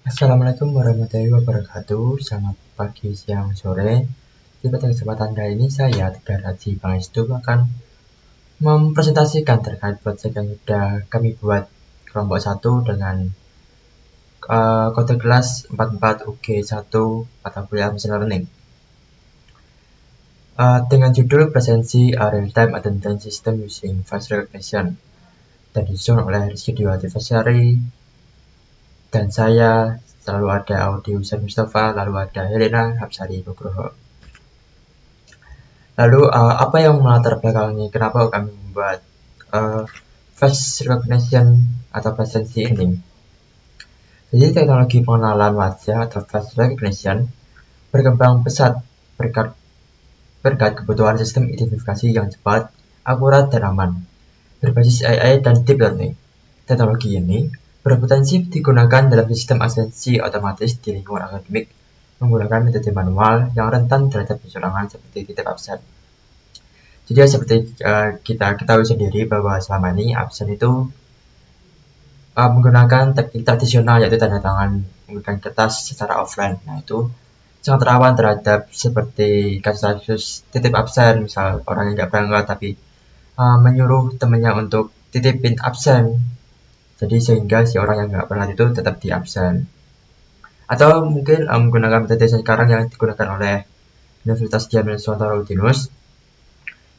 Assalamualaikum warahmatullahi wabarakatuh. Selamat pagi, siang, sore. Di pada kesempatan kali ini saya Tegar Haji Pangestu akan mempresentasikan terkait project yang sudah kami buat kelompok 1 dengan kode kelas 44 UG1 mata kuliah Machine Learning. Dengan judul presensi Real-Time Attendance System Using Face Recognition dan disusun oleh Rizky Diwati dan saya. Selalu ada Audi Husain Mustafa, lalu ada Helena Hapsari Nugroho. Lalu apa yang melatar belakangi kenapa kami membuat face recognition atau presensi ini? Jadi teknologi pengenalan wajah atau face recognition berkembang pesat berkat kebutuhan sistem identifikasi yang cepat, akurat, dan aman, berbasis AI dan deep learning. Teknologi ini berpotensi digunakan dalam sistem asistensi otomatis di lingkungan akademik menggunakan metode manual yang rentan terhadap kecurangan seperti titip absen. Jadi seperti kita ketahui sendiri bahwa selama ini absen itu menggunakan teknik tradisional, yaitu tanda tangan menggunakan kertas secara offline. Nah, itu sangat rawan terhadap seperti kasus-kasus titip absen, misal orang yang nggak berangkat tapi menyuruh temannya untuk titipin absen. Jadi sehingga si orang yang nggak berangkat itu tetap di absen. Atau mungkin menggunakan metode sekarang yang digunakan oleh Universitas Dian Sontarudinus,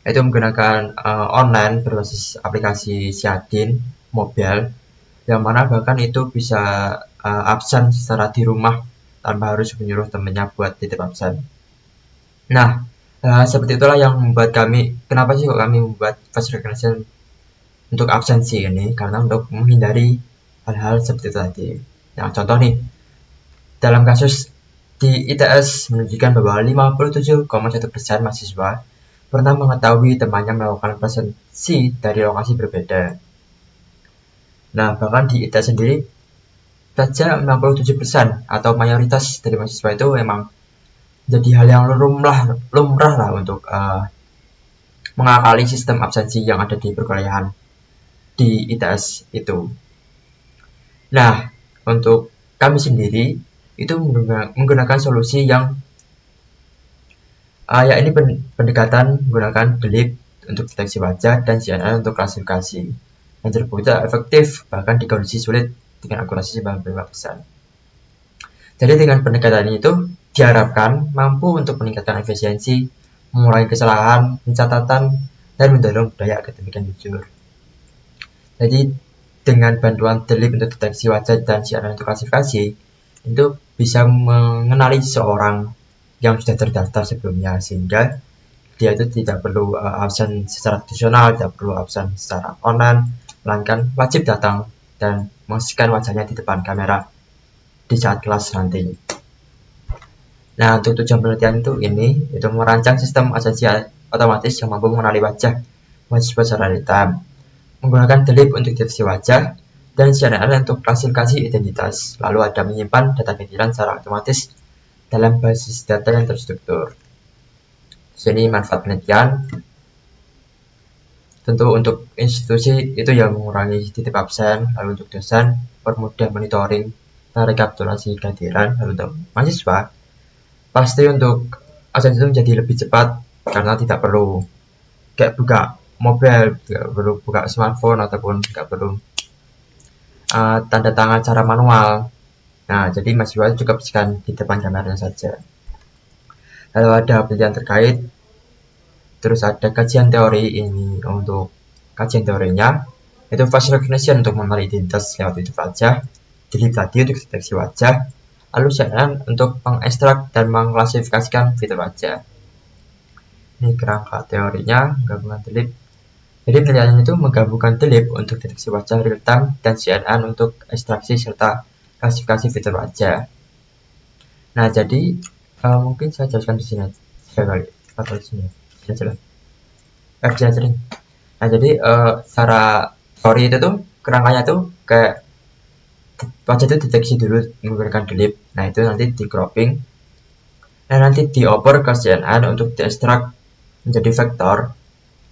yaitu menggunakan online berbasis aplikasi Syadin mobile, yang mana bahkan itu bisa absen secara di rumah tanpa harus menyuruh temannya buat titip absen. Nah, seperti itulah yang membuat kenapa sih kok kami membuat face recognition untuk absensi ini? Karena untuk menghindari hal-hal seperti itu tadi. Nah, contoh nih, dalam kasus di ITS menunjukkan bahwa 57,1% mahasiswa pernah mengetahui temannya melakukan presensi dari lokasi berbeda. Nah, bahkan di ITS sendiri saja 67% atau mayoritas dari mahasiswa itu memang jadi hal yang lumrah lah untuk mengakali sistem absensi yang ada di perkuliahan di ITS itu. Nah, untuk kami sendiri itu menggunakan solusi yang ini pendekatan menggunakan DELIP untuk deteksi wajah dan CNN untuk klasifikasi yang terbukti efektif bahkan di kondisi sulit dengan akurasi 95%. Jadi dengan pendekatan ini itu diharapkan mampu untuk meningkatkan efisiensi, mengurangi kesalahan, pencatatan, dan mendorong budaya akademik yang jujur. Jadi dengan bantuan DELIP untuk deteksi wajah dan CNN untuk klasifikasi, itu bisa mengenali seorang yang sudah terdaftar sebelumnya, sehingga dia itu tidak perlu absen secara tradisional, tidak perlu absen secara online, melainkan wajib datang dan meng-scan wajahnya di depan kamera di saat kelas nanti. Nah, untuk tujuan penelitian itu merancang sistem asistensi otomatis yang mampu mengenali wajah mahasiswa secara real-time, menggunakan DELIP untuk deteksi wajah, dan CNN untuk klasifikasi identitas, lalu ada menyimpan data pikiran secara otomatis dalam basis data yang terstruktur. Sini manfaat penelitian, tentu untuk institusi itu yang mengurangi titip absen, lalu untuk dosen permudah monitoring dan rekapitulasi kehadiran, lalu untuk mahasiswa pasti untuk absen itu menjadi lebih cepat karena tidak perlu kayak buka mobile, tidak perlu buka smartphone ataupun tidak perlu tanda tangan secara manual. Nah, jadi mahasiswa cukup scan di depan kameranya saja. Lalu ada penelitian terkait, terus ada kajian teori. Ini untuk kajian teorinya itu face recognition untuk mengenali identitas lewat itu wajah, DELIP tadi untuk deteksi wajah, lalu CNN untuk mengekstrak dan mengklasifikasikan fitur wajah. Ini kerangka teorinya gabungan DELIP. Jadi penelitian itu menggabungkan DELIP untuk deteksi wajah real time dan CNN untuk ekstraksi serta klasifikasi fitur wajah. Nah, jadi mungkin saya jelaskan di sini sekali atau di sini jelas. Nah, jadi secara teori itu tuh kerangkanya tuh kayak wajah itu deteksi dulu menggunakan DELIP. Nah, itu nanti di cropping. Nah, nanti dioper ke CNN untuk diekstrak menjadi vektor.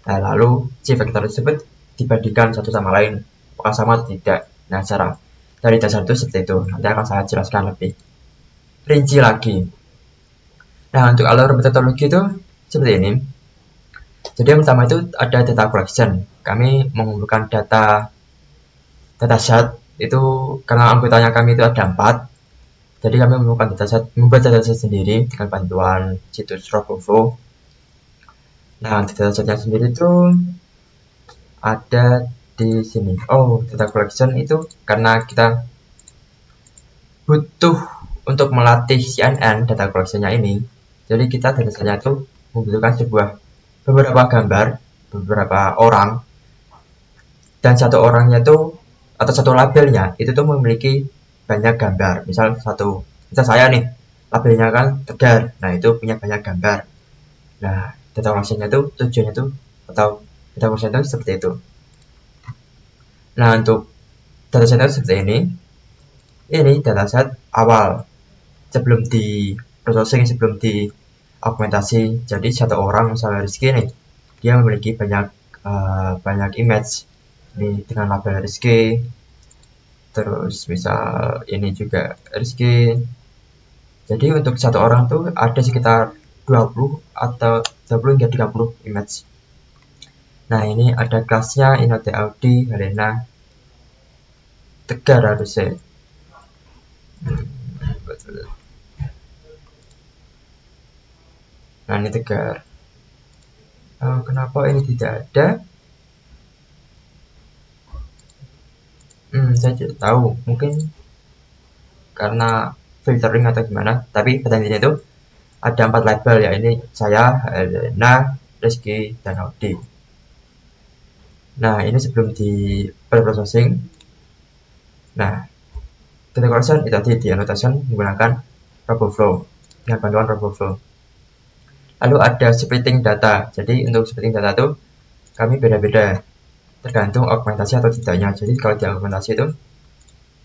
Nah, lalu si vektor tersebut dibandingkan satu sama lain apakah sama atau tidak. Nah, secara dari dasar itu seperti itu. Nanti akan saya jelaskan lebih rinci lagi. Nah, untuk alur metodologi itu seperti ini. Jadi yang pertama itu ada data collection. Kami mengumpulkan dataset itu karena anggotanya kami itu ada 4. Jadi kami membuat dataset sendiri dengan bantuan situs RoboFlow. Nah, datasetnya sendiri itu ada di sini. Oh, data collection itu karena kita butuh untuk melatih CNN data collection-nya ini. Jadi kita datasetnya itu membutuhkan beberapa gambar, beberapa orang, dan satu orangnya itu atau satu labelnya itu tuh memiliki banyak gambar. Misal saya nih, labelnya kan Tegar. Nah, itu punya banyak gambar. Nah, data collection-nya itu tujuannya itu atau data collection itu seperti itu. Nah, untuk dataset itu seperti ini. Ini dataset awal sebelum di processing, sebelum di augmentasi. Jadi satu orang misalnya Rizky nih, dia memiliki banyak image ini dengan label Rizky. Terus misal ini juga Rizky. Jadi untuk satu orang tuh ada sekitar 20 atau 20 hingga 30 image. Nah, ini ada kelasnya Inote Audi, Helena, Tegar harusnya. Nah, ini Tegar. Kenapa ini tidak ada? Saya tidak tahu. Mungkin karena filtering atau gimana. Tapi pada intinya itu ada 4 label ya. Ini saya, Helena, Rizky, dan Audi. Nah, ini sebelum di pre-processing. Nah, data collection itu tadi di annotation menggunakan RoboFlow dengan bantuan RoboFlow. Lalu ada splitting data. Jadi untuk splitting data itu kami beda-beda tergantung augmentasi atau tidaknya. Jadi kalau di augmentasi itu,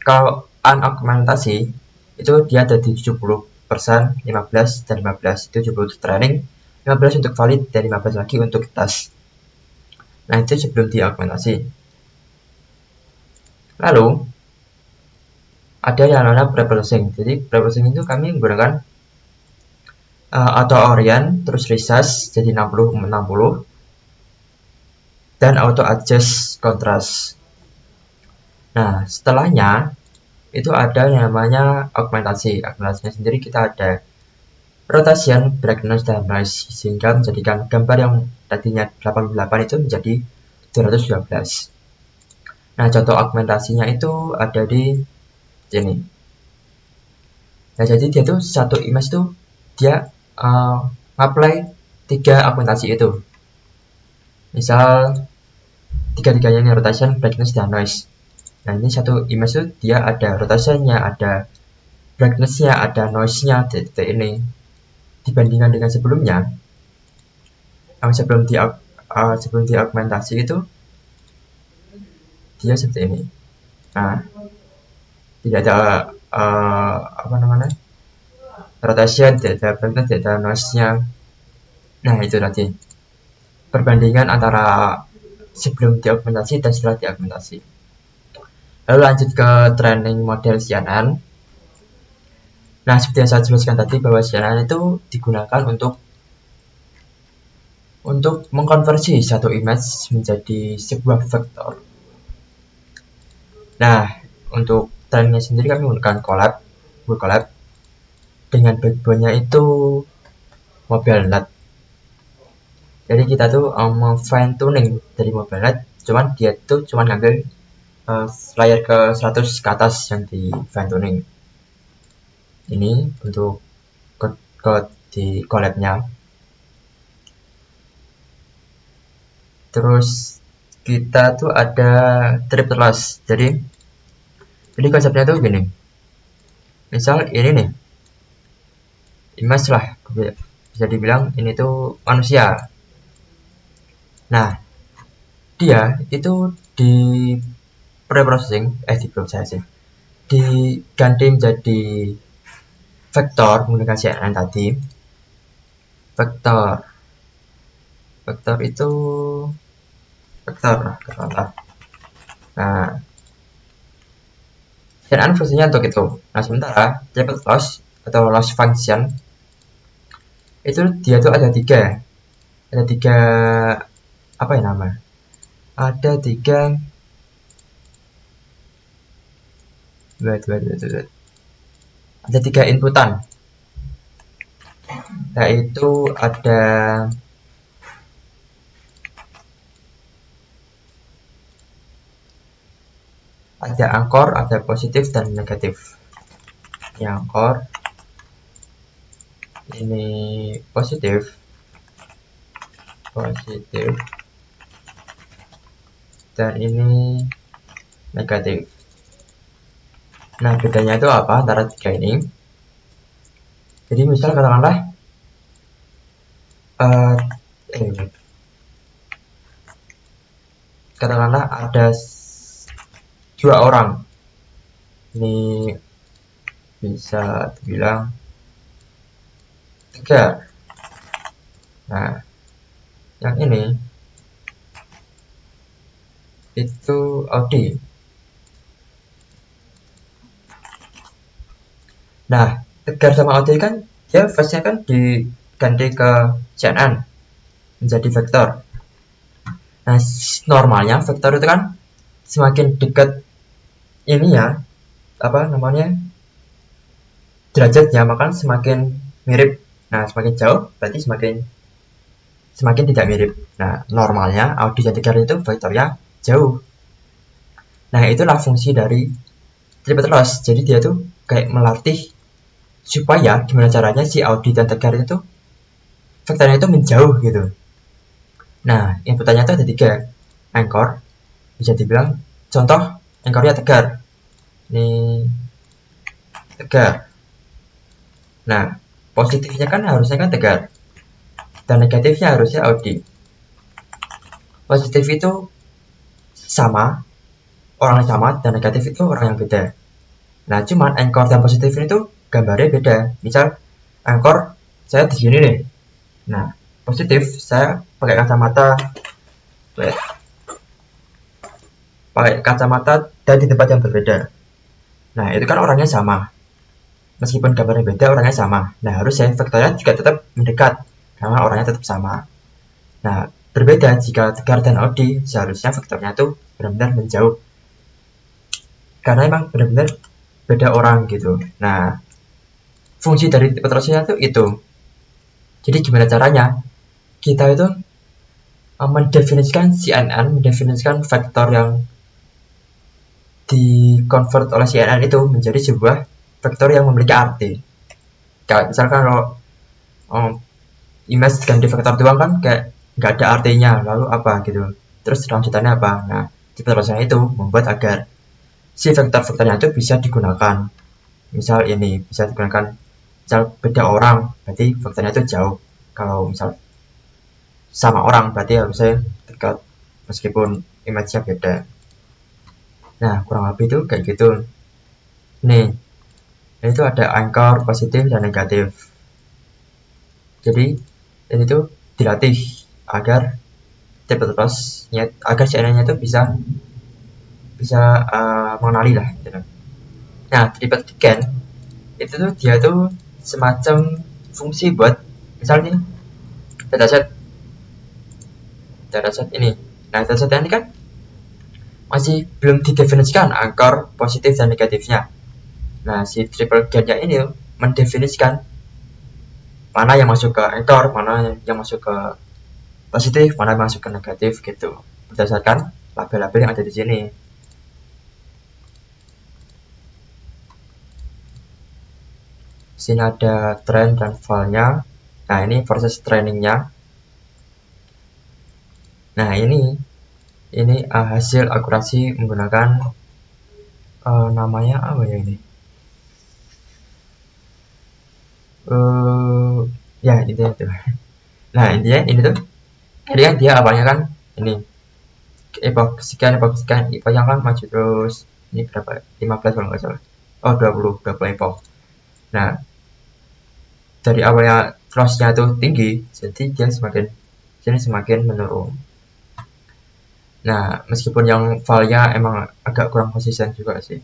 kalau unaugmentasi itu dia ada di 70%, 15 dan 15. 70 untuk training, 15 untuk valid, dan 15 lagi untuk tes. Nah, itu sebelum di augmentasi. Lalu ada yang namanya pre-processing. Jadi pre-processing itu kami menggunakan auto orient, terus resize jadi 60-60, dan auto adjust contrast. Nah, setelahnya itu ada yang namanya augmentasi. Augmentasinya sendiri kita ada rotation, brightness, dan noise sehingga menjadikan gambar yang tadinya 88 itu menjadi 212. Nah, contoh augmentasinya itu ada di sini. Nah, jadi dia tuh satu image tuh dia apply 3 augmentasi itu. Misal tiga-tiganya ini rotation, brightness, dan noise. Nah, ini satu image itu dia ada rotationnya, ada brightness-nya, ada noise-nya, titik ini. Dibandingkan dengan sebelumnya, sebelum di augmentasi itu dia seperti ini. Nah, tidak ada rotation, tidak ada brightness, tidak ada noise-nya. Nah, itu tadi perbandingan antara sebelum diaugmentasi dan setelah diaugmentasi. Lalu lanjut ke training model CNN. Nah, seperti yang saya jelaskan tadi bahwa CNN itu digunakan untuk mengkonversi satu image menjadi sebuah vektor. Nah, untuk trainingnya sendiri kami menggunakan Google Colab dengan backbone-nya itu MobileNet. Jadi kita tuh fine tuning dari MobileNet, cuman dia tuh cuman ngambil layer ke 100 ke atas yang di fine tuning. Ini untuk code di collab-nya. Terus kita tuh ada tripless. Jadi konsepnya tuh gini. Misal ini nih, image lah, bisa dibilang ini tuh manusia. Nah, dia itu di pre-processing, diganti menjadi vektor menggunakan CNN tadi. Vektor itu vektor. Nah, CNN fungsinya untuk itu. Nah, sementara triple loss atau loss function itu dia tuh ada tiga apa ya nama? Ada tiga ada tiga inputan, yaitu ada angkor, ada positif dan negatif. Ini angkor, ini positif, dan ini negatif. Nah, bedanya itu apa antara tiga ini? Jadi misal katakanlah katakanlah ada dua orang, ini bisa dibilang tiga. Nah, yang ini itu Audi. Nah, Tegar sama Audi kan dia phase-nya kan diganti ke CNN menjadi vektor. Nah, normalnya vektor itu kan semakin dekat ini ya, apa namanya, derajatnya, maka semakin mirip. Nah, semakin jauh berarti semakin tidak mirip. Nah, normalnya Audi dan Tegar itu vektornya jauh. Nah, itulah fungsi dari triple loss. Jadi dia tuh kayak melatih supaya gimana caranya si Audi dan Tegar itu vektornya itu menjauh gitu. Nah, inputannya itu ada tiga. Anchor, bisa dibilang contoh anchornya Tegar. Ini Tegar. Nah, positifnya kan harusnya kan Tegar, dan negatifnya harusnya Audi. Positif itu sama, orang yang sama, dan negatif itu orang yang beda. Nah, cuman anchor dan positif ini tuh gambarnya beda. Misal anchor saya di sini nih. Nah, positif saya pakai kacamata dan di tempat yang berbeda. Nah, itu kan orangnya sama. Meskipun gambarnya beda, orangnya sama. Nah, harusnya vektornya juga tetap mendekat karena orangnya tetap sama. Nah, berbeda jika Tegar dan Audi, seharusnya vektornya tuh benar-benar menjauh. Karena emang benar-benar beda orang gitu. Nah, fungsi dari vektornya itu. Jadi gimana caranya? Kita itu mendefinisikan CNN, mendefinisikan vektor yang di-convert oleh CNN itu menjadi sebuah vektor yang memiliki arti. Kayak misalkan kalau image ganti vektor doang kan kayak nggak ada artinya, lalu apa gitu. Terus lanjutannya apa? Nah, vektornya itu membuat agar si vektor-vektornya itu bisa digunakan. Misal ini bisa digunakan, misal beda orang, berarti vektornya itu jauh. Kalau misal sama orang, berarti harusnya dekat meskipun image-nya beda. Nah, kurang lebih itu kayak gitu. Nih, itu ada anchor positif dan negatif. Jadi ini tuh dilatih agar triple loss-nya, agar CNN-nya itu bisa mengenali lah gitu. Nah, triple scan itu tuh dia tuh semacam fungsi buat misalnya dataset ini. Nah, dataset ini kan masih belum didefinisikan anchor positif dan negatifnya. Nah, si triple scan-nya ini mendefinisikan mana yang masuk ke anchor, mana yang masuk ke positif, mana yang masuk ke negatif gitu, berdasarkan label-label yang ada di sini. Sini ada trend dan fallnya. Nah, ini proses trainingnya. Nah, ini hasil akurasi menggunakan namanya apa ya ini? Ya itu. Nah, intinya ini tuh kan dia awalnya kan ini epoch sekian epochnya kan maju terus. Ini berapa? 15 kalau nggak salah. Oh, 20 epoch. Nah, dari awalnya loss-nya tuh tinggi, jadi dia semakin menurun. Nah, meskipun yang file-nya emang agak kurang konsisten juga sih.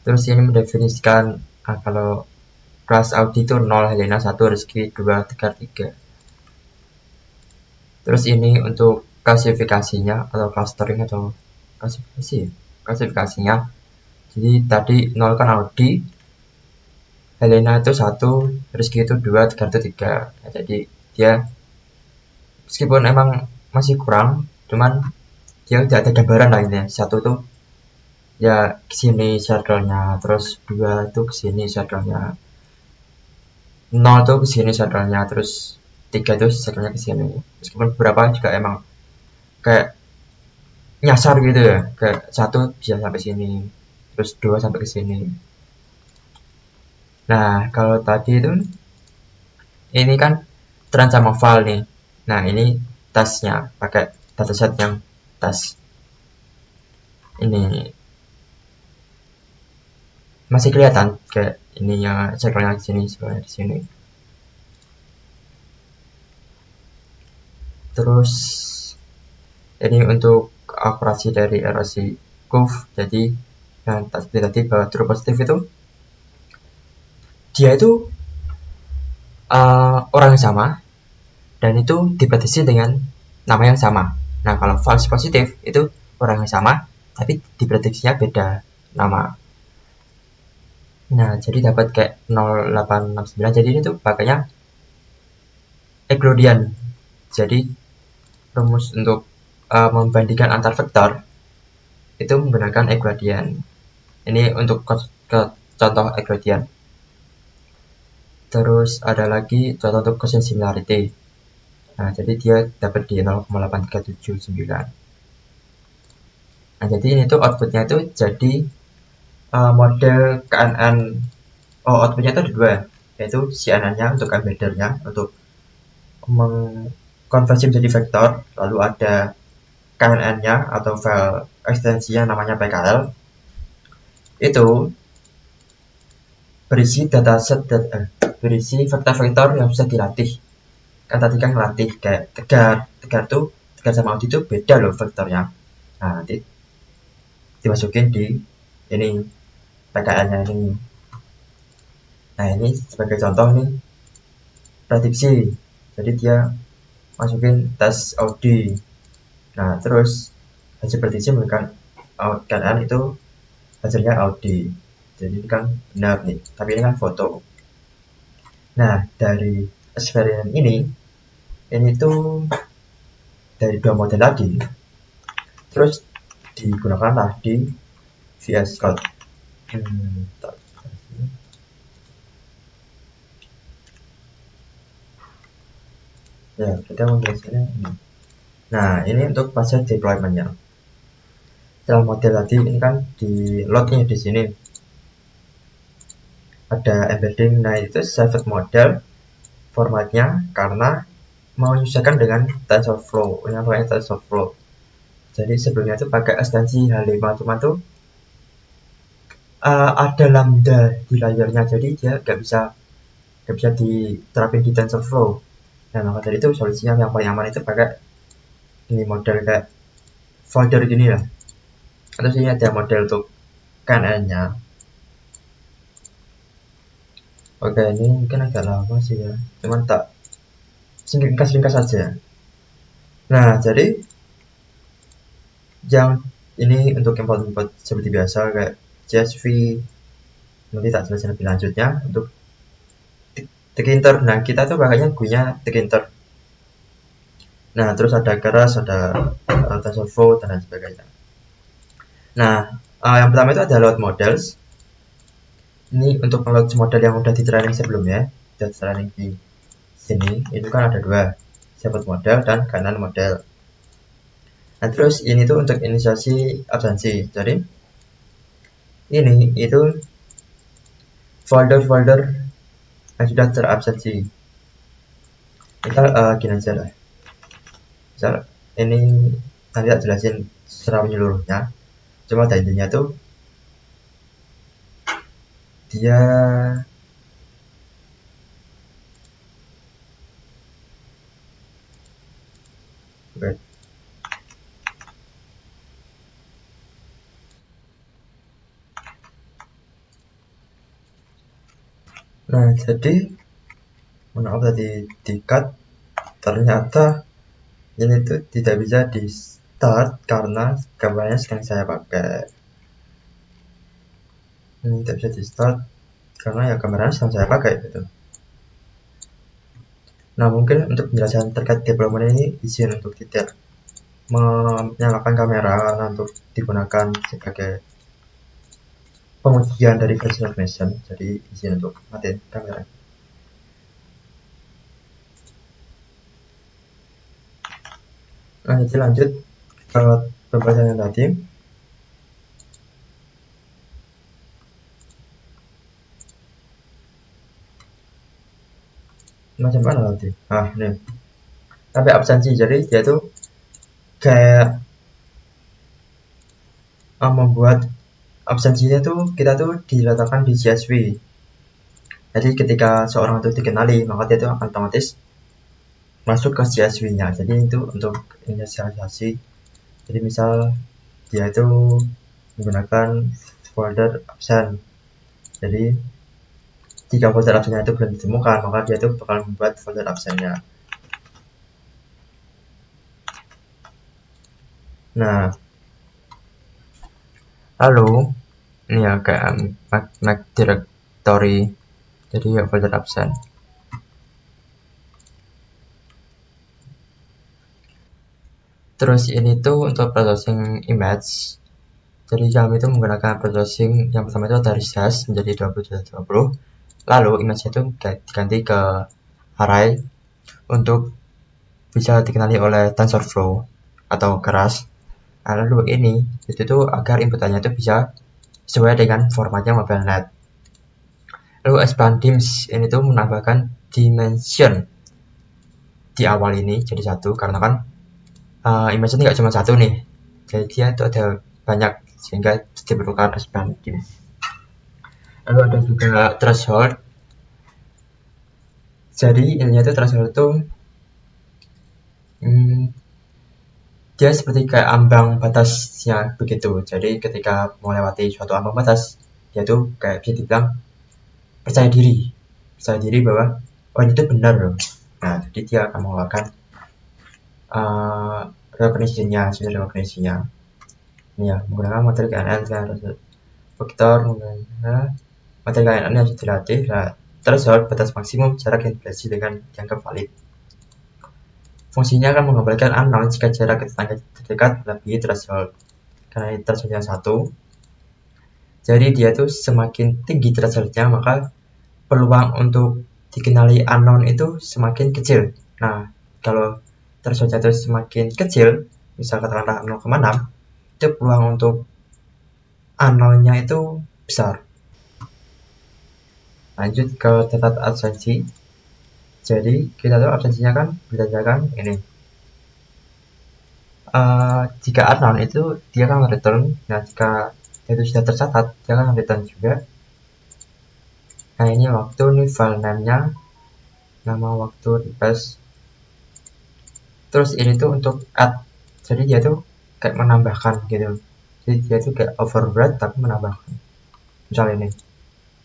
Terus ini mendefinisikan kalau kelas Audi itu 0, Helena 1, Rizky 2, Tegar 3. Terus ini untuk klasifikasinya atau clustering atau klasifikasinya. Jadi tadi 0 kan Audi, Helena itu 1, Rizky itu 2, Tegar itu 3. Nah, jadi dia meskipun emang masih kurang, cuman dia udah ada gambaran lah ini. 1 tuh ya kesini circle-nya, terus 2 itu kesini circle-nya, 0 tuh kesini circle-nya, terus 3 itu circle-nya kesini. Meskipun beberapa juga emang kayak nyasar gitu ya, kayak 1 bisa sampai sini, terus 2 sampai ke sini. Nah, kalau tadi itu ini kan terancam oval nih. Nah, ini tasnya pakai dataset yang tas ini masih kelihatan kayak ininya circle-nya di sini, circle-nya di sini. Terus ini untuk akurasi dari erosi curve. Jadi yang tadi bahwa true positif itu dia itu orang yang sama dan itu dibatasi dengan nama yang sama. Nah, kalau false positif itu orang yang sama tapi diprediksinya beda nama. Nah, jadi dapat kayak 0869. Jadi ini tuh pakainya Euclidean. Jadi rumus untuk membandingkan antar vektor itu menggunakan Euclidean. Ini untuk ke contoh Euclidean. Terus ada lagi contoh untuk Gaussian similarity. Nah, jadi dia dapat di 0,8379. Nah, jadi ini tuh outputnya itu jadi model KNN. Oh, outputnya itu ada dua, yaitu CNN-nya untuk embeddernya untuk mengkonversi menjadi vektor, lalu ada KNN-nya atau file ekstensinya namanya PKL. Itu berisi vektor-vektor yang bisa dilatih. Kan tadi kan ngelatih kayak tegar sama Audi itu beda loh vektornya. Nah, nanti dimasukin di ini PKL-nya ini. Nah, ini sebagai contoh nih prediksi. Jadi dia masukin tes Audi. Nah, terus hasil prediksi menggunakan KNN itu hasilnya Audi. Jadi ini kan benar nih, tapi ini kan foto. Nah, dari eksperimen ini tuh dari dua model lagi. Terus digunakanlah di VS Code. Ya, kita menjelaskannya ini. Nah, ini untuk fase deployment-nya. Setelah model tadi ini kan di load-nya di sini ada embedding. Nah, itu saved model formatnya karena mau menyesuaikan dengan TensorFlow. Ini namanya TensorFlow. Jadi sebelumnya itu pakai ekstensi H5, cuma tuh ada lambda di layarnya, jadi dia nggak bisa diterapin di TensorFlow. Nah, maka dari itu solusinya yang paling aman itu pakai ini model kayak folder gini lah. Terus ini ada model untuk KNN-nya. Oke, ini mungkin agak lama sih ya, cuman tak ringkas-ringkas saja. Nah, jadi yang ini untuk import seperti biasa kayak CSV, nanti tak jelasin lebih lanjutnya. Untuk Tkinter, nah kita tuh pakainya gunya Tkinter. Nah, terus ada keras, ada TensorFlow dan lain sebagainya. Nah, yang pertama itu ada load models. Ini untuk load model yang udah di training sebelumnya, udah di training di sini. Itu kan ada dua, saved model dan kanan model. Nah, terus ini tuh untuk inisiasi absensi. Jadi ini itu folder-folder yang sudah terabsensi. Misal gini aja lah. Misal ini nanti tak jelasin secara menyeluruhnya. Cuma ada intinya tuh dia Nah, jadi maaf tadi di cut, ternyata ini tuh tidak bisa di start karena gambarnya sedang saya pakai. Ini tidak bisa di start karena ya gambarnya sedang saya pakai gitu. Nah, mungkin untuk penjelasan terkait development ini izin untuk tidak menyalakan kamera karena untuk digunakan sebagai pengujian dari facial recognition, jadi izin untuk matiin kamera. Nah, jadi lanjut ke pembahasan yang tadi. Macam mana tadi? Nah, ini sampai absensi, jadi dia tuh kayak membuat absensinya tuh kita tuh diletakkan di CSV. Jadi ketika seorang itu dikenali, maka dia itu akan otomatis masuk ke CSV-nya. Jadi itu untuk inisialisasi. Jadi misal dia itu menggunakan folder absen. Jadi jika folder absennya itu belum ditemukan, maka dia itu bakal membuat folder absennya. Nah, lalu ini ya kayak Mac directory, jadi ya folder absen. Terus ini tuh untuk processing image. Jadi kami itu menggunakan processing yang pertama itu dari SAS menjadi 2020. Lalu image itu diganti ke array untuk bisa dikenali oleh TensorFlow atau keras. Nah, lalu ini itu tuh agar inputannya itu bisa sesuai dengan formatnya MobileNet. Lalu expand dims ini tuh menambahkan dimension di awal ini jadi satu karena kan image ini nggak cuma satu nih, jadi dia itu ada banyak sehingga diperlukan expand dims. Lalu ada juga threshold. Jadi ininya itu threshold itu dia seperti kayak ambang batasnya begitu. Jadi ketika melewati suatu ambang batas, dia tuh kayak bisa dibilang percaya diri bahwa oh ini tuh benar loh. Nah, jadi dia akan mengeluarkan recognition-nya, hasil recognition-nya. Ini ya, menggunakan materi KNN vektor menggunakan materi KNN yang sudah dilatih. Nah, threshold batas maksimum jarak yang dibatasi dengan jangka valid. Fungsinya akan mengembalikan unknown jika jarak tetangga terdekat melebihi threshold. Karena ini thresholdnya 1, jadi dia tuh semakin tinggi thresholdnya, maka peluang untuk dikenali unknown itu semakin kecil. Nah, kalau thresholdnya itu semakin kecil, misal katakanlah 0,6, itu peluang untuk unknown-nya itu besar. Lanjut ke catat absensi. Jadi kita tahu absensinya kan berdasarkan ini. Jika unknown itu dia akan return. Nah, jika itu sudah tercatat, dia akan return juga. Nah, ini waktu, ini file name-nya, nama waktu, request. Terus ini tuh untuk add, jadi dia tuh kayak menambahkan gitu. Jadi dia tuh kayak override tapi menambahkan. Misal ini.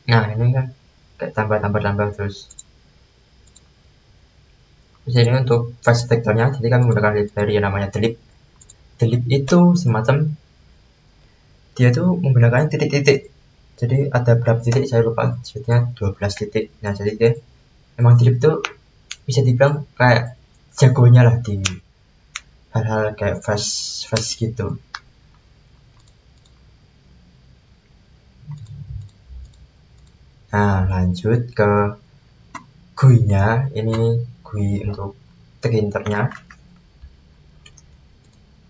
Nah, ini kan kayak tambah terus. Terus ini untuk fast detector-nya, jadi kami menggunakan library yang namanya delete. Delete itu semacam dia tuh menggunakan titik-titik. Jadi ada berapa titik saya lupa, sebetulnya 12 titik. Nah, jadi dia emang delete tuh bisa dibilang kayak jagonya lah di hal-hal kayak fast gitu. Nah, lanjut ke GUI-nya. Ini GUI untuk printernya.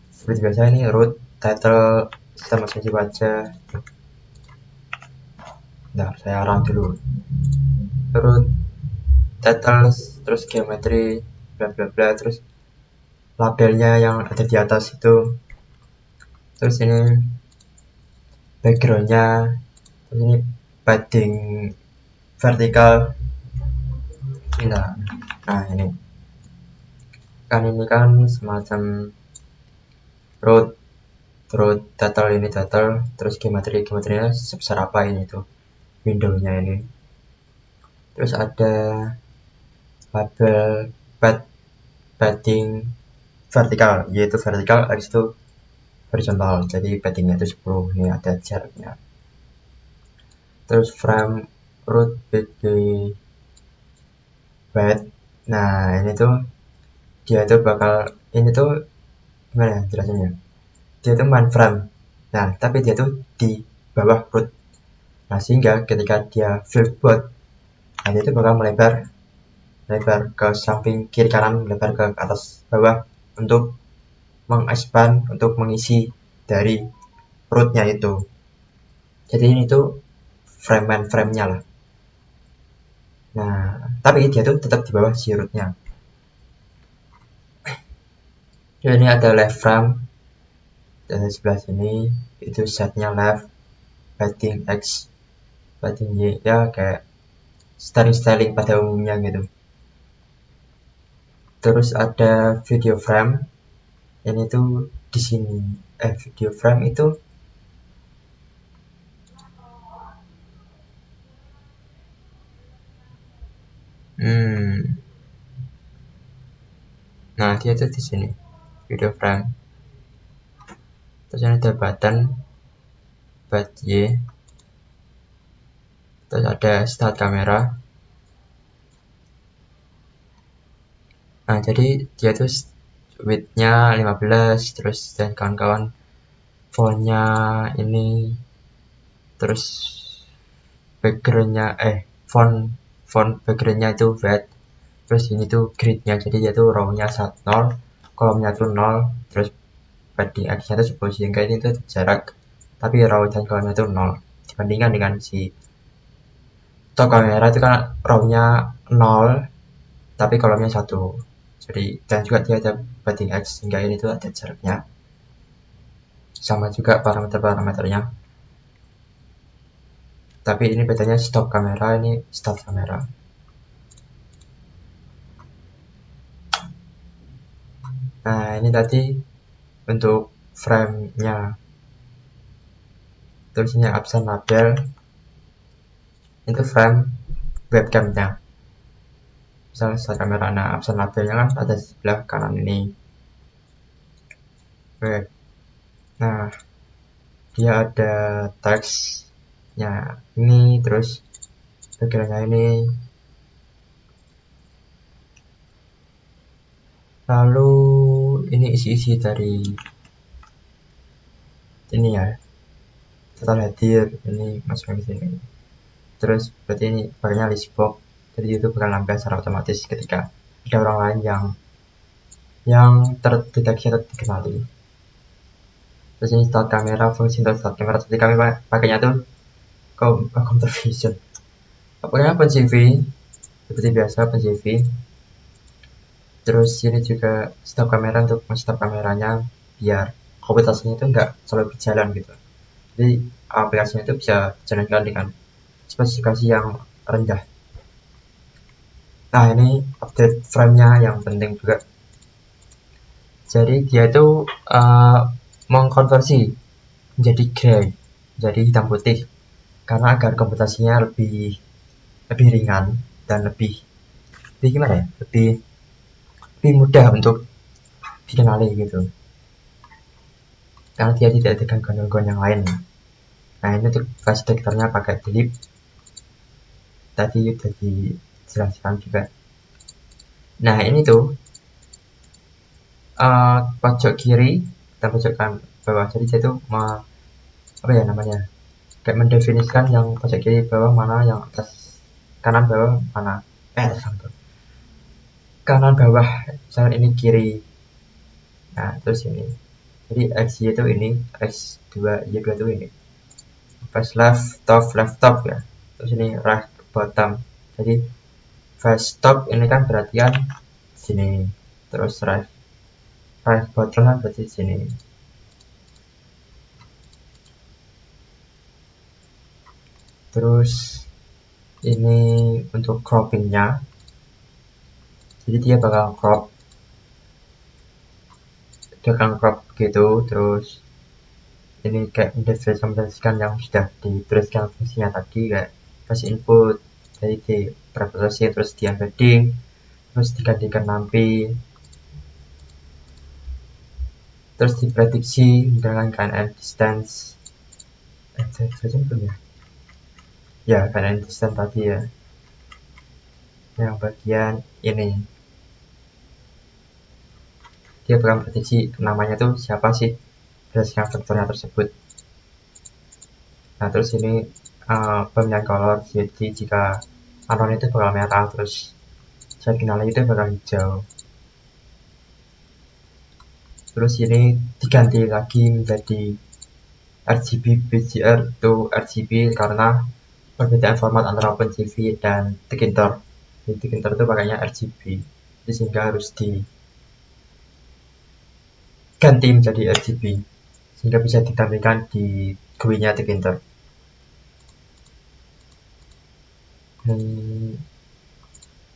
Seperti biasa ini root, title, sistem asumsi wajah. Nah, saya run dulu. Root, title, terus geometri, bla bla bla, terus labelnya yang ada di atas itu. Terus ini backgroundnya, terus ini padding vertikal. Nah, ini kan semacam root title, ini title, terus geometrinya sebesar apa ini tuh windownya ini. Terus ada label padding vertikal, yaitu vertikal habis itu horizontal, jadi paddingnya itu 10. Ini ada jaraknya. Terus frame root bd width, nah ini tuh dia tuh bakal, ini tuh gimana ya jelasannya, dia tuh main frame, nah tapi dia tuh di bawah root, nah sehingga ketika dia flip board, nah dia tuh bakal melebar ke samping kiri kanan, melebar ke atas bawah untuk mengexpand, untuk mengisi dari rootnya itu. Jadi ini tuh frame-nya lah. Nah, tapi dia tuh tetap di bawah si rootnya. Jadi ini ada left frame, dan di sebelah sini itu setnya left, padding X, padding Y, ya kayak styling pada umumnya gitu. Terus ada video frame, ini tuh di sini. Video frame itu nah dia tuh di sini video frame. Terus ini ada button Y, terus ada start kamera. Nah jadi dia tuh width-nya 15, terus dan kawan-kawan, fontnya ini, terus backgroundnya font backgroundnya itu white, terus ini tuh grid-nya, jadi dia tuh row-nya 0, kolomnya tuh 0, terus padding X-nya tuh 10, sehingga ini tuh jarak, tapi row dan kolomnya tuh 0, dibandingkan dengan si top kamera itu kan row-nya 0 tapi kolomnya 1. Jadi dan juga dia ada padding X, sehingga ini tuh ada jaraknya, sama juga parameter-parameternya. Tapi ini bedanya stop kamera, ini start kamera. Nah ini tadi untuk frame-nya. Terus ini absen label, itu frame webcam-nya. Misalnya start kamera, nah absen labelnya kan ada di sebelah kanan ini. Oke. Nah dia ada teksnya ini, terus background-nya ini. Lalu ini isi-isi dari ini ya, total hadir, ini masuk ke sini. Terus berarti ini pakainya list box, jadi itu bakal nambah secara otomatis ketika ada orang lain yang terdeteksi atau dikenali. Terus ini start kamera, fungsi untuk start kamera, jadi kami pakainya tuh computer vision. Pokoknya OpenCV seperti biasa, OpenCV. Terus ini juga stop kamera, untuk stop kameranya biar komputasinya itu nggak selalu berjalan gitu. Jadi aplikasinya itu bisa dijalankan dengan spesifikasi yang rendah. Nah ini update frame-nya yang penting juga. Jadi dia itu mengkonversi menjadi gray, jadi hitam putih, karena agar komputasinya lebih ringan dan lebih gimana ya, lebih mudah untuk dikenali gitu, karena dia tidak ada gangguan yang lain. Nah ini untuk flash detectornya pakai delete, tadi sudah dijelaskan juga. Nah ini tuh pojok kiri dan pojok bawah, jadi dia tuh apa ya namanya, kayak mendefinisikan yang pojok kiri bawah mana, yang atas kanan bawah mana, kanan bawah, misalnya ini kiri, nah terus ini, jadi X itu ini, X2 Y2 itu ini, face left top ya, terus ini right bottom, jadi face top ini kan berarti kan sini, terus right bottom kan berarti sini. Terus ini untuk croppingnya, jadi dia bakal crop gitu. Terus ini kayak mendeskripsikan yang sudah dituliskan fungsinya tadi, kayak kasih input, jadi di preprocessing, terus di embedding, terus digantikan NumPy, terus diprediksi menggunakan KNN distance. Saja belum ya KNN distance tadi ya, yang bagian ini dia bakal prediksi namanya tuh siapa sih berdasarkan faktornya tersebut. Nah terus ini pemilihan color, jadi jika anon itu bakal merah, terus signalnya itu bakal hijau. Terus ini diganti lagi menjadi RGB BGR to RGB karena perbedaan format antara OpenCV dan Tkinter. Di Tkinter itu pakainya RGB, jadi sehingga harus diganti menjadi RGB sehingga bisa ditampilkan di GUI-nya Tkinter.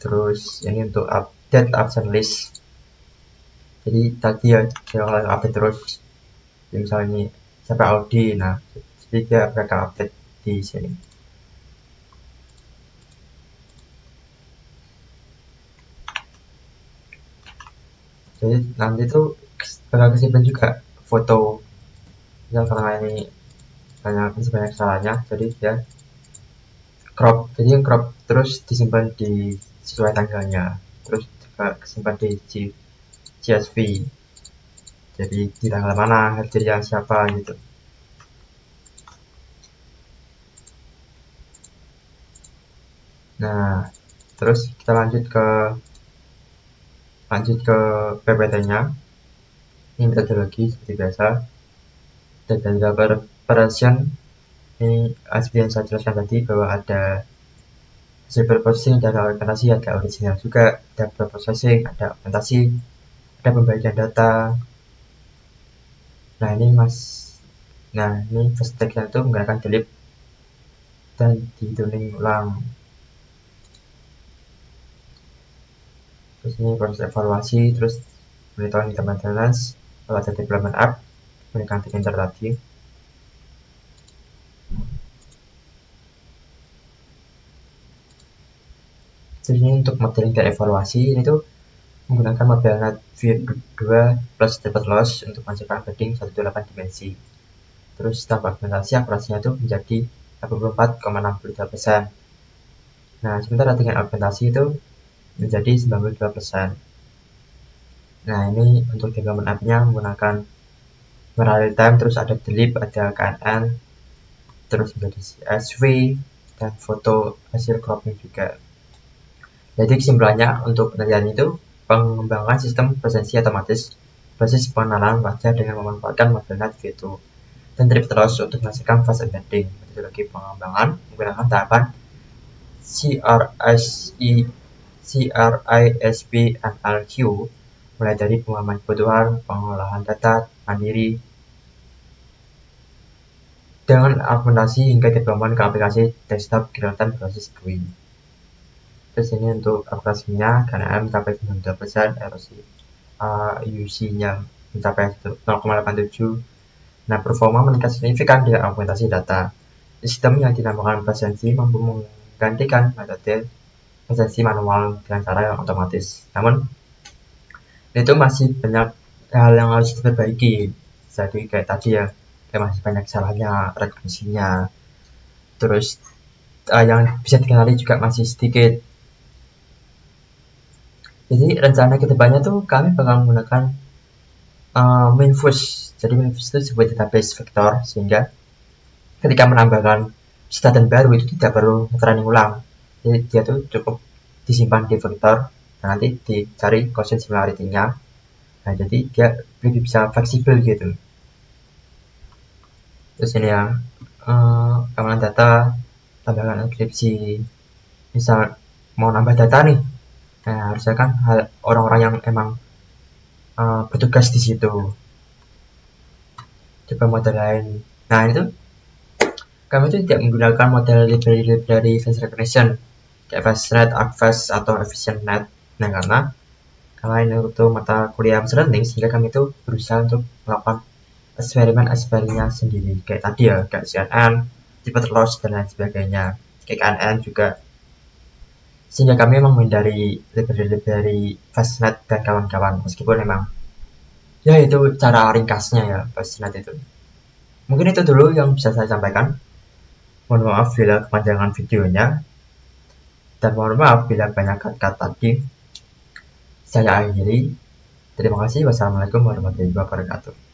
Terus ini untuk update absen list. Jadi tadi ya kalau update terus, misalnya sampai Audi, nah jadi dia bakal update di sini. Jadi nanti tuh bakal kesimpan juga foto yang karena ini banyak salahnya, jadi dia crop, jadi yang crop terus disimpan di sesuai tanggalnya, terus juga kesimpan di CSV, jadi di tanggal mana, hadirnya siapa gitu. Nah terus kita lanjut ke PPT-nya. Ini metodologi seperti biasa, data preparation. Ini seperti yang saya jelaskan tadi bahwa ada hasil preprocessing, ada argumentasi, ada original juga, ada preprocessing, ada argumentasi, ada pembagian data. Nah ini first text-nya itu menggunakan delete dan dituning ulang. Terus ini proses evaluasi, terus monitoring maintenance, kalau ada development app menggunakan Tkinter tadi. Jadi ini untuk model dan evaluasi, ini tuh menggunakan modelNet V2 plus dapat loss untuk menciptakan embedding 128 dimensi. Terus tambah argumentasi, akurasinya itu menjadi 84,62%. Nah sementara dengan argumentasi itu menjadi 92%. Nah ini untuk development app-nya menggunakan real time, terus ada delete, ada KNN, terus menjadi CSV, dan foto hasil cropping juga. Jadi kesimpulannya untuk penelitian itu pengembangan sistem presensi otomatis basis pengenalan wajah dengan memanfaatkan model NAT V2 dan trip terus untuk menghasilkan fast embedding. Metodologi pengembangan menggunakan tahapan CRISP-MLQ mulai dari pemahaman kebutuhan, pengolahan data mandiri dengan argumentasi hingga development ke aplikasi desktop real-time berbasis GUI. Terus ini untuk aplikasinya KNN mencapai 92%, erosi UC-nya mencapai 0,87. Nah, performa meningkat signifikan dengan augmentasi data. Sistem yang dinamakan presensi mampu menggantikan metode presensi manual dengan cara yang otomatis. Namun, itu masih banyak hal yang harus diperbaiki. Jadi kayak tadi ya, kayak masih banyak salahnya, rekursinya. Terus yang bisa dikenali juga masih sedikit. Jadi rencana kedepannya tuh kami bakal menggunakan Minfus. Jadi Minfus itu sebuah database vektor sehingga ketika menambahkan statement baru itu tidak perlu training ulang. Jadi dia tuh cukup disimpan di vektor dan nanti dicari constant similarity-nya. Nah jadi dia lebih bisa fleksibel gitu. Terus ini yang keamanan data, tambahkan enkripsi. Misal mau nambah data nih, nah harusnya kan orang-orang yang emang bertugas di situ. Coba model lain. Nah itu kami itu tidak menggunakan model library face recognition kayak FastNet, ArcFast atau EfficientNet. Nah karena ini untuk mata kuliah machine learning, sehingga kami itu berusaha untuk melakukan eksperimen-eksperimennya sendiri kayak tadi ya, kayak CNN, Tipet Loss dan lain sebagainya. Kayak KNN juga sehingga kami memang menghindari library Fastnet dan kawan-kawan, meskipun memang ya itu cara ringkasnya ya Fastnet itu. Mungkin itu dulu yang bisa saya sampaikan. Mohon maaf bila kepanjangan videonya, dan mohon maaf bila banyak kata-kata tadi. Saya akhiri. Terima kasih. Wassalamualaikum warahmatullahi wabarakatuh.